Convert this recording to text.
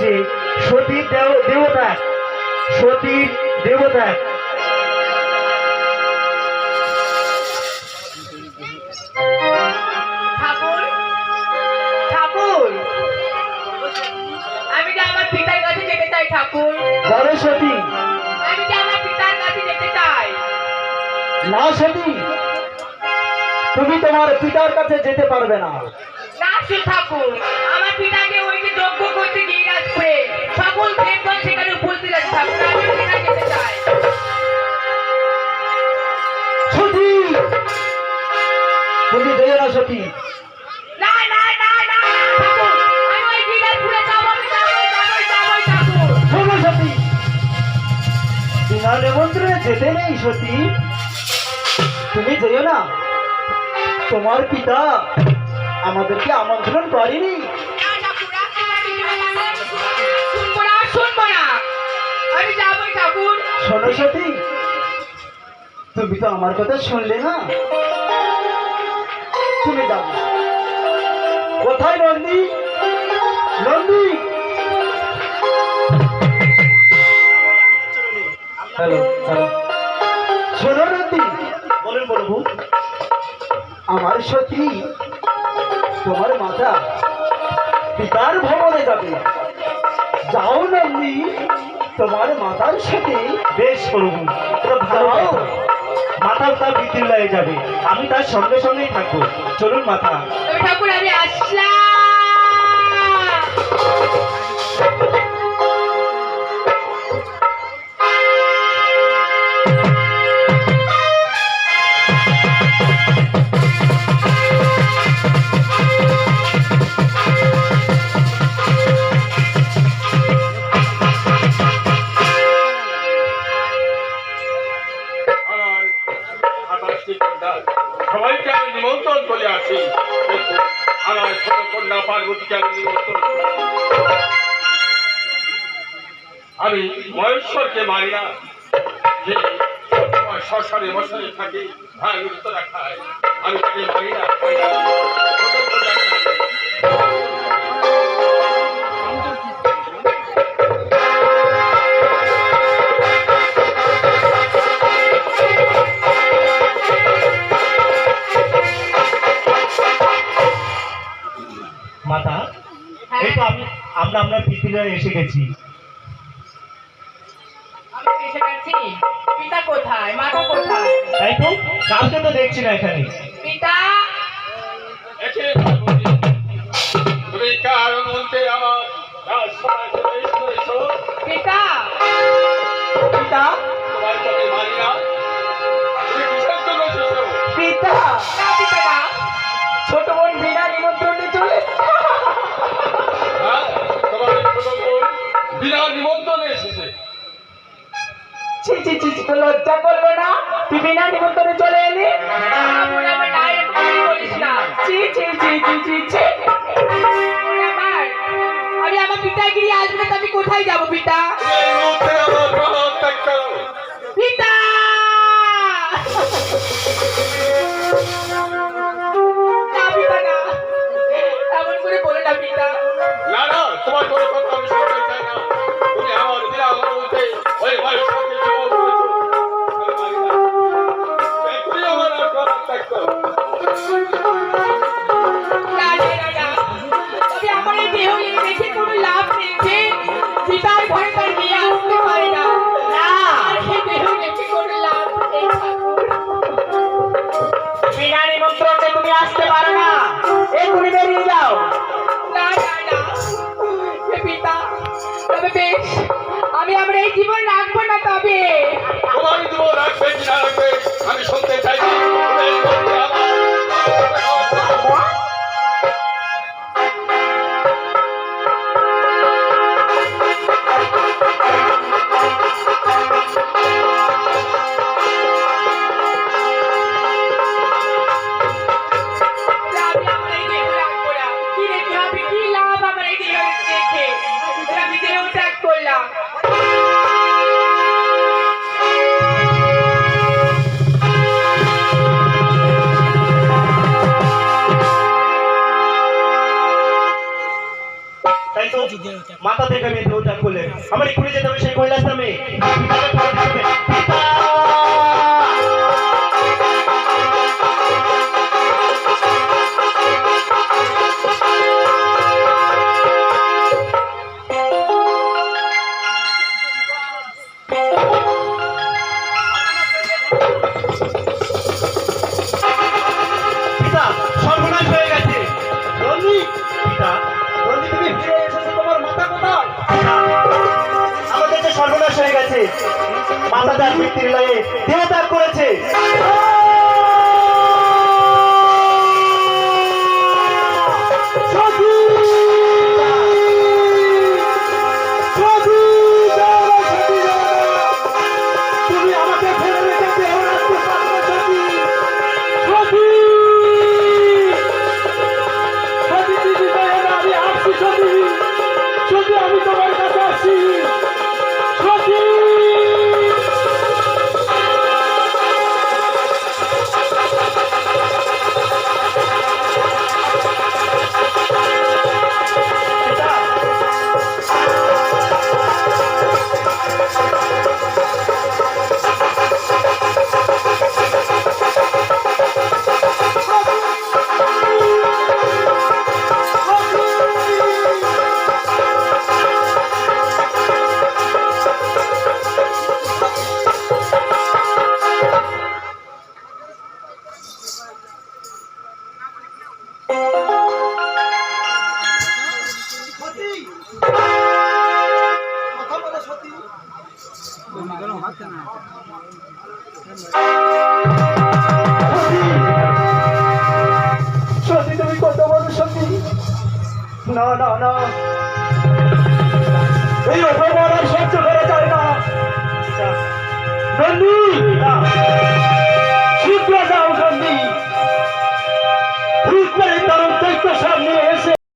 হচ্ছে সতীর দেবতা, সতীর দেবতা। ঠাকুর ঠাকুর, আমি যে আমার পিতার কাছে যেতে চাই ঠাকুর। বলো সতী। আমি যে আমার পিতার কাছে যেতে চাই। না সতী, তুমি তোমার পিতার কাছে যেতে পারবে না। না শ্রী ঠাকুর, আমার পিতাকে ওই যে যজ্ঞ করতে গিয়ে আসবে, সকল দেবগণ সেখানে উপস্থিত আছে ঠাকুর, আমি সেখানে যেতে চাই। সতী, তুমি যেও না সতী। না না না না ঠাকুর, আমি ওই বিলাসপুরে যাবো, ঠাকুর। শোনো সতী, বিনা নিমন্ত্রণে যেতে নেই সতী, তুমি যেও না। তোমার পিতা আমাদেরকে আমন্ত্রণ করেনি। শুনবো না, আমি যাবো ঠাকুর। শোনো সতী, তুমি তো আমার কথা শুনলে না, তুমি যাও। কোথায় নন্দী? নন্দী, হ্যালো হ্যালো, শোনো নন্দী। বলেন প্রভু। আমার সতী, তোমার মাতা পিতার ভবনে যাবে, যাও নন্দী, তোমার মাতার সাথে। বেশ প্রভু, যাও। মাথা তার বিদ্যালয়ে যাবে, আমি তার সঙ্গে সঙ্গেই থাকবো। চলুন মাথা। তবে ঠাকুর আমি আসলাম। সবাইকে আমি নিমন্ত্রণ করে আছি। আমার ছোট কন্যা পার্বতীকে আমি নিমন্ত্রণ করি। আমি মহেশ্বরকে মানি না, যে শ্মশানে মশানে থাকে, ভাই উত্তরা খায়, আমি তাকে মানি না। মাতা, এই তো আমরা আপনার বিদ্যালয়ে এসে গেছি। আমি এসে গেছি। পিতা কোথায়, মাতা কোথায়? তাই তো, কাউকে তো দেখছি না এখানে। পিতা, তুমি কার মধ্যে আমার রাজসভায় প্রবেশ করেছো? পিতা, পিতা, তোমার তাকে মানি না। তুমি কিসের জন্য এসেছো? পিতা, না পিতা না। ছোট বোন বিনা নিমন্ত্রণে চলে। হ্যাঁ, তোমার এই ছোট বোন বিনা নিমন্ত্রণে এসেছে। ছি ছি ছি, তো লজ্জা করবে না? তুই বিনা নিমন্ত্রণে চলে এলি। আমার আমার ডাইরেক্ট তুমি বলিস না। ছি ছি ছি ছি ছি ছি। আমি আমার পিতা গিয়ে আসবে না, তো আমি কোথায় যাবো পিতা? এই মুহূর্তে আমার প্রাণ ত্যাগ করো। পিতা, না পিতা না, এমন করে বলে না পিতা। না না, তোমার কোনো কথা আমি শুনতে চাই না। তুমি আমার বিনা অনুমতিতে ওই বয়স সাথে জীবন করেছো। আমি মানি না। এখনই আমার আর প্রাণ ত্যাগ করো। না না না না, তবে আমার এই দেহ নিয়ে দেখে কোনো লাভ নেই যে পিতার ঘরে তার মেয়ে আসতে পারে না। না, আর এই দেহ দেখে কোনো লাভ নেই। বিনা নিমন্ত্রণে তুমি আসতে পারো না, এক্ষুনি বেরিয়ে যাও। না না না, হে পিতা, তবে বেশ, আমি আমার এই জীবন রাখবো না। তবে তোমার জীবন রাখবে কি না রাখবে আমি শুনতে চাই না। তুমি এই মুহূর্তে আমার আমি আমার এই দেহ রাখবো না। কি রেখে হবে, কি লাভ আমার এই দেহ রেখে? আমি দেহ ত্যাগ করলাম। মাথা থেকে আমি দেহত্যাগ করলেন। আমার এক্ষুনি যেতে হবে সেই কৈলাস নামে। পিতাকে খবর দিতে হবে। পিতা! পিতা, সর্বনাশ হয়ে গেছে। রঞ্জিত, পিতা, রঞ্জিত, তুমি ফিরে এসেছো, তোমার মাথা কোথায়? আমাদের যে সর্বনাশ হয়ে গেছে, মাতা তার মৃত্যুর লয়ে দেহত্যাগ করেছে। তুমি আমাকে ফেলে রেখে দেহ রাখতে পারবে সতী? সতী! সতী, দিদি দয়াল, আমি আসছি সতী। সতী, আমি তোমার কাছে আসছি। সতী! সতী! কথা বলো সতী। সতী, তুমি কথা বলো সতী। না না না,